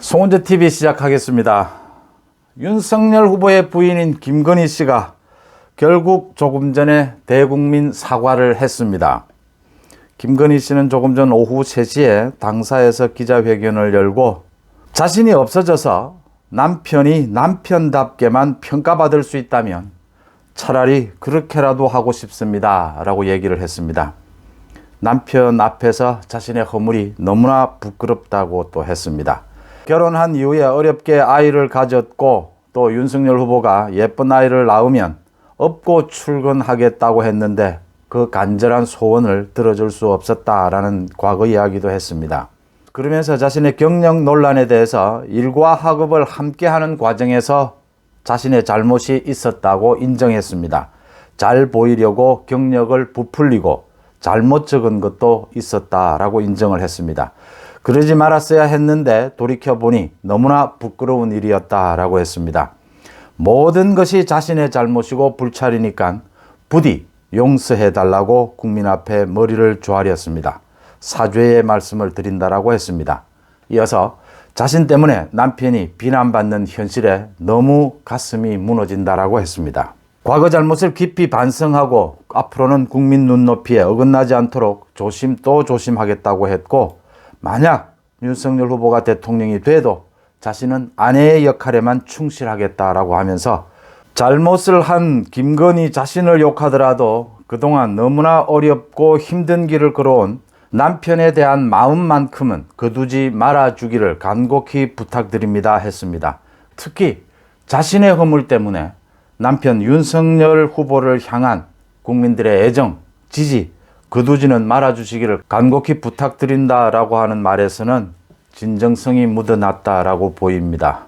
송은재TV 시작하겠습니다. 윤석열 후보의 부인인 김건희 씨가 결국 조금 전에 대국민 사과를 했습니다. 김건희 씨는 조금 전 오후 3시에 당사에서 기자회견을 열고 자신이 없어져서 남편이 남편답게만 평가받을 수 있다면 차라리 그렇게라도 하고 싶습니다 라고 얘기를 했습니다. 남편 앞에서 자신의 허물이 너무나 부끄럽다고 또 했습니다. 결혼한 이후에 어렵게 아이를 가졌고 또 윤석열 후보가 예쁜 아이를 낳으면 업고 출근하겠다고 했는데 그 간절한 소원을 들어줄 수 없었다라는 과거 이야기도 했습니다. 그러면서 자신의 경력 논란에 대해서 일과 학업을 함께하는 과정에서 자신의 잘못이 있었다고 인정했습니다. 잘 보이려고 경력을 부풀리고 잘못 적은 것도 있었다라고 인정을 했습니다. 그러지 말았어야 했는데 돌이켜보니 너무나 부끄러운 일이었다라고 했습니다. 모든 것이 자신의 잘못이고 불찰이니까 부디 용서해달라고 국민 앞에 머리를 조아렸습니다. 사죄의 말씀을 드린다라고 했습니다. 이어서 자신 때문에 남편이 비난받는 현실에 너무 가슴이 무너진다라고 했습니다. 과거 잘못을 깊이 반성하고 앞으로는 국민 눈높이에 어긋나지 않도록 조심 또 조심하겠다고 했고, 만약 윤석열 후보가 대통령이 돼도 자신은 아내의 역할에만 충실하겠다라고 하면서 잘못을 한 김건희 자신을 욕하더라도 그동안 너무나 어렵고 힘든 길을 걸어온 남편에 대한 마음만큼은 거두지 말아주기를 간곡히 부탁드립니다 했습니다. 특히 자신의 허물 때문에 남편 윤석열 후보를 향한 국민들의 애정, 지지, 거두지는 말아주시기를 간곡히 부탁드린다라고 하는 말에서는 진정성이 묻어났다라고 보입니다.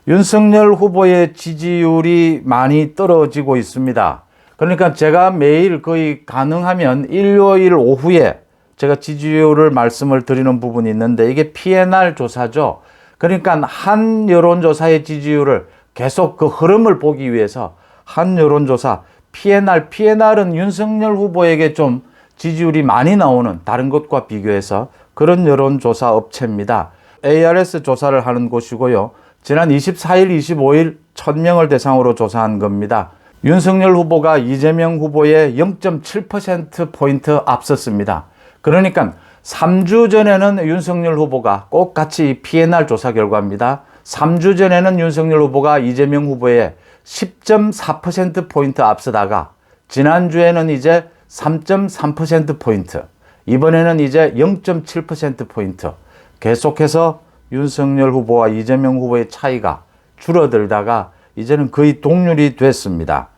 윤석열 후보의 지지율이 많이 떨어지고 있습니다. 그러니까 제가 매일 거의 가능하면 일요일 오후에 제가 지지율을 말씀을 드리는 부분이 있는데 이게 PNR 조사죠. 그러니까 한 여론조사의 지지율을 계속 그 흐름을 보기 위해서 한 여론조사 PNR은 윤석열 후보에게 좀 지지율이 많이 나오는 다른 것과 비교해서 그런 여론조사 업체입니다. ARS 조사를 하는 곳이고요. 지난 24일, 25일 1000명을 대상으로 조사한 겁니다. 윤석열 후보가 이재명 후보의 0.7%포인트 앞섰습니다. 그러니까 3주 전에는 윤석열 후보가 꼭 같이 PNR 조사 결과입니다. 3주 전에는 윤석열 후보가 이재명 후보의 10.4%포인트 앞서다가 지난주에는 이제 3.3%포인트, 이번에는 이제 0.7%포인트 계속해서 윤석열 후보와 이재명 후보의 차이가 줄어들다가 이제는 거의 동률이 됐습니다.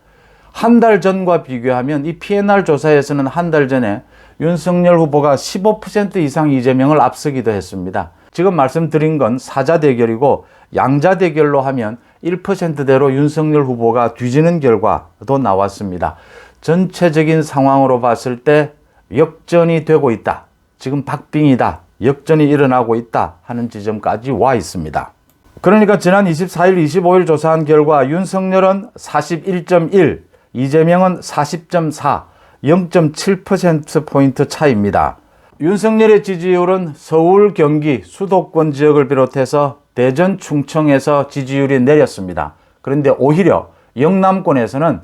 한 달 전과 비교하면 이 PNR 조사에서는 한 달 전에 윤석열 후보가 15% 이상 이재명을 앞서기도 했습니다. 지금 말씀드린 건 사자 대결이고 양자 대결로 하면 1%대로 윤석열 후보가 뒤지는 결과도 나왔습니다. 전체적인 상황으로 봤을 때 역전이 되고 있다. 지금 박빙이다. 역전이 일어나고 있다 하는 지점까지 와 있습니다. 그러니까 지난 24일, 25일 조사한 결과 윤석열은 41.1, 이재명은 40.4, 0.7%포인트 차이입니다. 윤석열의 지지율은 서울, 경기, 수도권 지역을 비롯해서 대전, 충청에서 지지율이 내렸습니다. 그런데 오히려 영남권에서는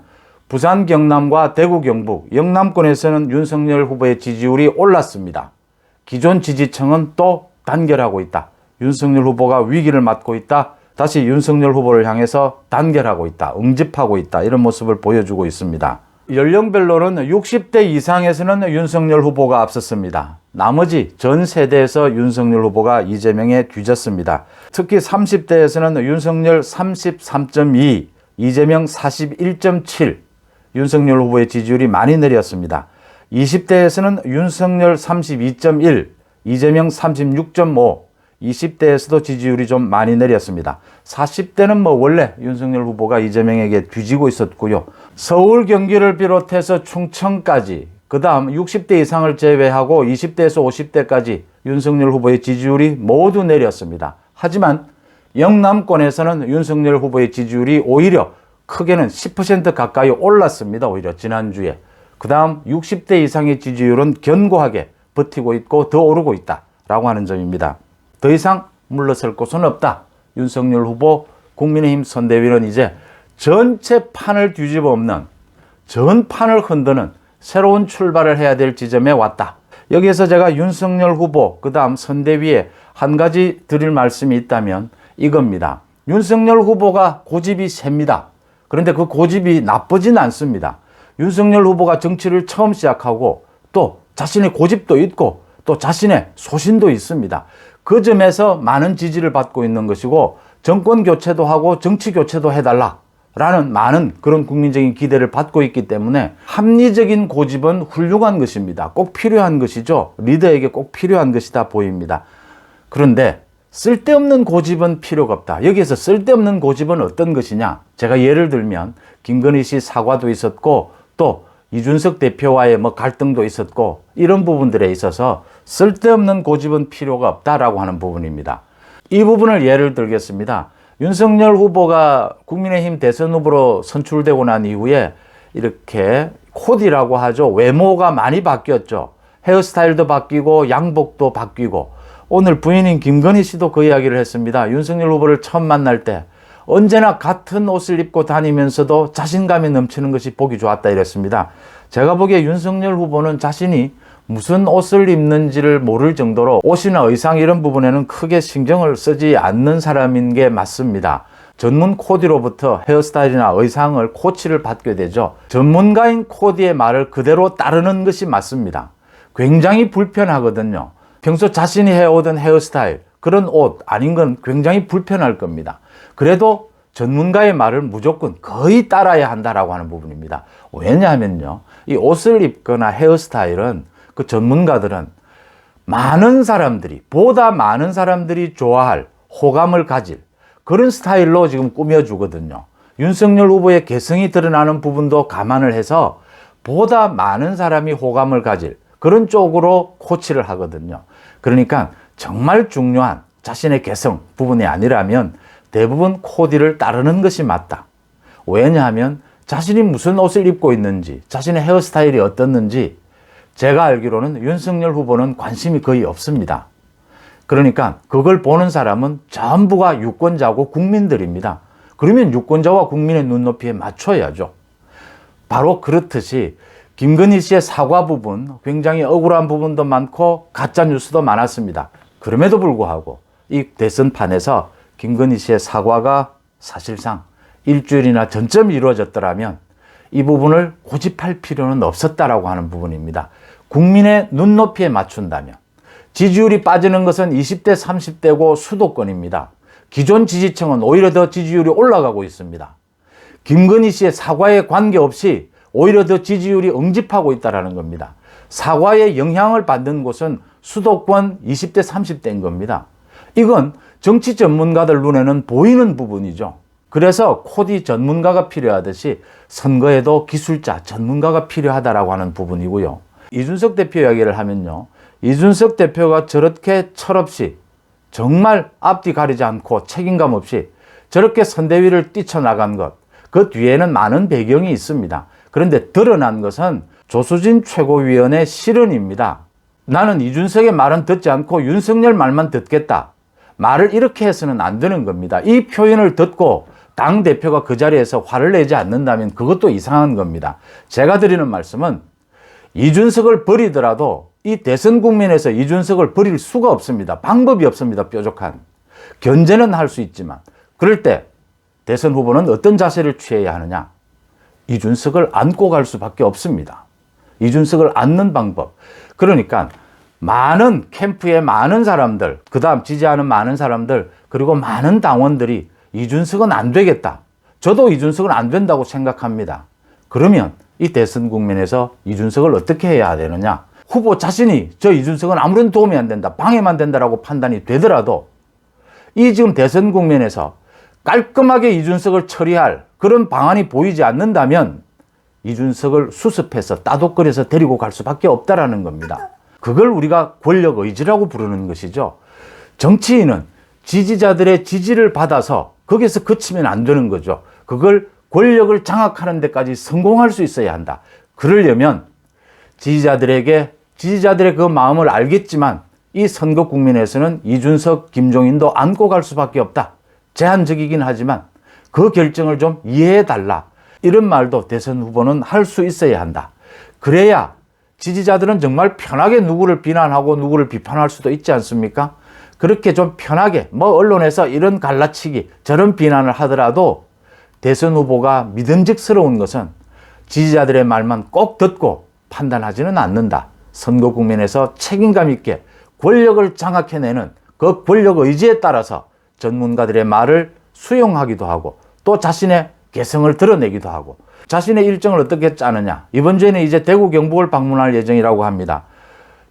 부산, 경남과 대구, 경북, 영남권에서는 윤석열 후보의 지지율이 올랐습니다. 기존 지지층은 또 단결하고 있다. 윤석열 후보가 위기를 맞고 있다. 다시 윤석열 후보를 향해서 단결하고 있다. 응집하고 있다. 이런 모습을 보여주고 있습니다. 연령별로는 60대 이상에서는 윤석열 후보가 앞섰습니다. 나머지 전 세대에서 윤석열 후보가 이재명에 뒤졌습니다. 특히 30대에서는 윤석열 33.2, 이재명 41.7, 윤석열 후보의 지지율이 많이 내렸습니다. 20대에서는 윤석열 32.1, 이재명 36.5, 20대에서도 지지율이 좀 많이 내렸습니다. 40대는 뭐 원래 윤석열 후보가 이재명에게 뒤지고 있었고요. 서울, 경기를 비롯해서 충청까지, 그 다음 60대 이상을 제외하고 20대에서 50대까지 윤석열 후보의 지지율이 모두 내렸습니다. 하지만 영남권에서는 윤석열 후보의 지지율이 오히려 크게는 10% 가까이 올랐습니다. 오히려 지난주에. 그 다음 60대 이상의 지지율은 견고하게 버티고 있고 더 오르고 있다라고 하는 점입니다. 더 이상 물러설 곳은 없다. 윤석열 후보 국민의힘 선대위는 이제 전체 판을 뒤집어 엎는, 전 판을 흔드는 새로운 출발을 해야 될 지점에 왔다. 여기에서 제가 윤석열 후보 그 다음 선대위에 한 가지 드릴 말씀이 있다면 이겁니다. 윤석열 후보가 고집이 셉니다. 그런데 그 고집이 나쁘진 않습니다. 윤석열 후보가 정치를 처음 시작하고 또 자신의 고집도 있고 또 자신의 소신도 있습니다. 그 점에서 많은 지지를 받고 있는 것이고 정권 교체도 하고 정치 교체도 해달라 라는 많은 그런 국민적인 기대를 받고 있기 때문에 합리적인 고집은 훌륭한 것입니다. 꼭 필요한 것이죠. 리더에게 꼭 필요한 것이다 보입니다. 그런데 쓸데없는 고집은 필요가 없다. 여기에서 쓸데없는 고집은 어떤 것이냐? 제가 예를 들면 김건희 씨 사과도 있었고 또 이준석 대표와의 갈등도 있었고 이런 부분들에 있어서 쓸데없는 고집은 필요가 없다라고 하는 부분입니다. 이 부분을 예를 들겠습니다. 윤석열 후보가 국민의힘 대선 후보로 선출되고 난 이후에 이렇게 코디라고 하죠. 외모가 많이 바뀌었죠. 헤어스타일도 바뀌고 양복도 바뀌고 오늘 부인인 김건희 씨도 그 이야기를 했습니다. 윤석열 후보를 처음 만날 때 언제나 같은 옷을 입고 다니면서도 자신감이 넘치는 것이 보기 좋았다 이랬습니다. 제가 보기에 윤석열 후보는 자신이 무슨 옷을 입는지를 모를 정도로 옷이나 의상 이런 부분에는 크게 신경을 쓰지 않는 사람인 게 맞습니다. 전문 코디로부터 헤어스타일이나 의상을 코치를 받게 되죠. 전문가인 코디의 말을 그대로 따르는 것이 맞습니다. 굉장히 불편하거든요. 평소 자신이 해오던 헤어스타일, 그런 옷 아닌 건 굉장히 불편할 겁니다. 그래도 전문가의 말을 무조건 거의 따라야 한다라고 하는 부분입니다. 왜냐하면요, 이 옷을 입거나 헤어스타일은 그 전문가들은 보다 많은 사람들이 좋아할 호감을 가질 그런 스타일로 지금 꾸며주거든요. 윤석열 후보의 개성이 드러나는 부분도 감안을 해서 보다 많은 사람이 호감을 가질 그런 쪽으로 코치를 하거든요. 그러니까 정말 중요한 자신의 개성 부분이 아니라면 대부분 코디를 따르는 것이 맞다. 왜냐하면 자신이 무슨 옷을 입고 있는지, 자신의 헤어스타일이 어떻는지 제가 알기로는 윤석열 후보는 관심이 거의 없습니다. 그러니까 그걸 보는 사람은 전부가 유권자고 국민들입니다. 그러면 유권자와 국민의 눈높이에 맞춰야죠. 바로 그렇듯이 김건희 씨의 사과 부분, 굉장히 억울한 부분도 많고 가짜 뉴스도 많았습니다. 그럼에도 불구하고 이 대선판에서 김건희 씨의 사과가 사실상 일주일이나 전쯤 이루어졌더라면 이 부분을 고집할 필요는 없었다라고 하는 부분입니다. 국민의 눈높이에 맞춘다면 지지율이 빠지는 것은 20대, 30대고 수도권입니다. 기존 지지층은 오히려 더 지지율이 올라가고 있습니다. 김건희 씨의 사과에 관계없이 오히려 더 지지율이 응집하고 있다는 겁니다. 사과에 영향을 받는 곳은 수도권 20대, 30대인 겁니다. 이건 정치 전문가들 눈에는 보이는 부분이죠. 그래서 코디 전문가가 필요하듯이 선거에도 기술자, 전문가가 필요하다라고 하는 부분이고요. 이준석 대표 이야기를 하면요. 이준석 대표가 저렇게 철없이 정말 앞뒤 가리지 않고 책임감 없이 저렇게 선대위를 뛰쳐나간 것, 그 뒤에는 많은 배경이 있습니다. 그런데 드러난 것은 조수진 최고위원의 실언입니다. 나는 이준석의 말은 듣지 않고 윤석열 말만 듣겠다. 말을 이렇게 해서는 안 되는 겁니다. 이 표현을 듣고 당대표가 그 자리에서 화를 내지 않는다면 그것도 이상한 겁니다. 제가 드리는 말씀은 이준석을 버리더라도 이 대선 국면에서 이준석을 버릴 수가 없습니다. 방법이 없습니다. 뾰족한. 견제는 할 수 있지만 그럴 때 대선 후보는 어떤 자세를 취해야 하느냐? 이준석을 안고 갈 수밖에 없습니다. 이준석을 안는 방법. 그러니까 많은 캠프의 많은 사람들, 그 다음 지지하는 많은 사람들, 그리고 많은 당원들이 이준석은 안 되겠다. 저도 이준석은 안 된다고 생각합니다. 그러면 이 대선 국면에서 이준석을 어떻게 해야 되느냐? 후보 자신이 저 이준석은 아무런 도움이 안 된다, 방해만 된다라고 판단이 되더라도 이 지금 대선 국면에서 깔끔하게 이준석을 처리할 그런 방안이 보이지 않는다면 이준석을 수습해서 따독거려서 데리고 갈 수밖에 없다라는 겁니다. 그걸 우리가 권력 의지라고 부르는 것이죠. 정치인은 지지자들의 지지를 받아서 거기서 그치면 안 되는 거죠. 그걸 권력을 장악하는 데까지 성공할 수 있어야 한다. 그러려면 지지자들의 그 마음을 알겠지만 이 선거 국면에서는 이준석, 김종인도 안고 갈 수밖에 없다. 제한적이긴 하지만 그 결정을 좀 이해해달라. 이런 말도 대선 후보는 할 수 있어야 한다. 그래야 지지자들은 정말 편하게 누구를 비난하고 누구를 비판할 수도 있지 않습니까? 그렇게 좀 편하게 언론에서 이런 갈라치기 저런 비난을 하더라도 대선 후보가 믿음직스러운 것은 지지자들의 말만 꼭 듣고 판단하지는 않는다. 선거 국면에서 책임감 있게 권력을 장악해내는 그 권력 의지에 따라서 전문가들의 말을 수용하기도 하고 또 자신의 개성을 드러내기도 하고 자신의 일정을 어떻게 짜느냐. 이번 주에는 이제 대구 경북을 방문할 예정이라고 합니다.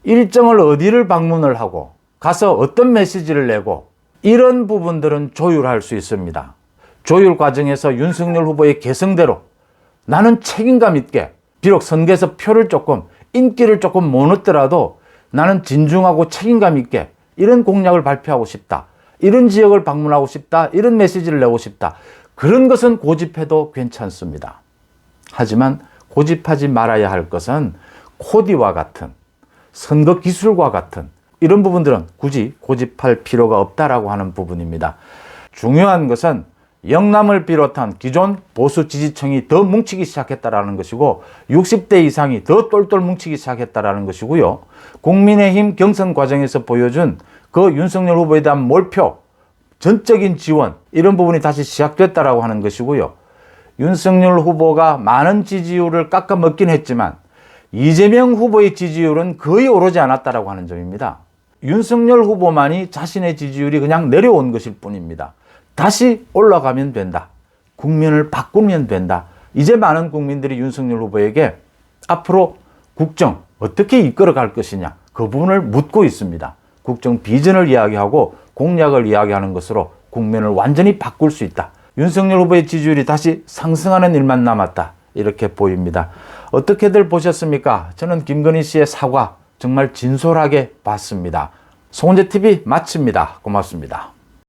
일정을 어디를 방문을 하고 가서 어떤 메시지를 내고 이런 부분들은 조율할 수 있습니다. 조율 과정에서 윤석열 후보의 개성대로 나는 책임감 있게 비록 선거에서 표를 조금 인기를 조금 못 얻더라도 나는 진중하고 책임감 있게 이런 공약을 발표하고 싶다. 이런 지역을 방문하고 싶다. 이런 메시지를 내고 싶다. 그런 것은 고집해도 괜찮습니다. 하지만 고집하지 말아야 할 것은 코디와 같은 선거 기술과 같은 이런 부분들은 굳이 고집할 필요가 없다라고 하는 부분입니다. 중요한 것은 영남을 비롯한 기존 보수 지지층이 더 뭉치기 시작했다라는 것이고 60대 이상이 더 똘똘 뭉치기 시작했다라는 것이고요. 국민의힘 경선 과정에서 보여준 그 윤석열 후보에 대한 몰표, 전적인 지원 이런 부분이 다시 시작됐다라고 하는 것이고요. 윤석열 후보가 많은 지지율을 깎아먹긴 했지만 이재명 후보의 지지율은 거의 오르지 않았다라고 하는 점입니다. 윤석열 후보만이 자신의 지지율이 그냥 내려온 것일 뿐입니다. 다시 올라가면 된다. 국면을 바꾸면 된다. 이제 많은 국민들이 윤석열 후보에게 앞으로 국정 어떻게 이끌어갈 것이냐 그 부분을 묻고 있습니다. 국정 비전을 이야기하고 공약을 이야기하는 것으로 국면을 완전히 바꿀 수 있다. 윤석열 후보의 지지율이 다시 상승하는 일만 남았다. 이렇게 보입니다. 어떻게들 보셨습니까? 저는 김건희 씨의 사과 정말 진솔하게 봤습니다. 송은재TV 마칩니다. 고맙습니다.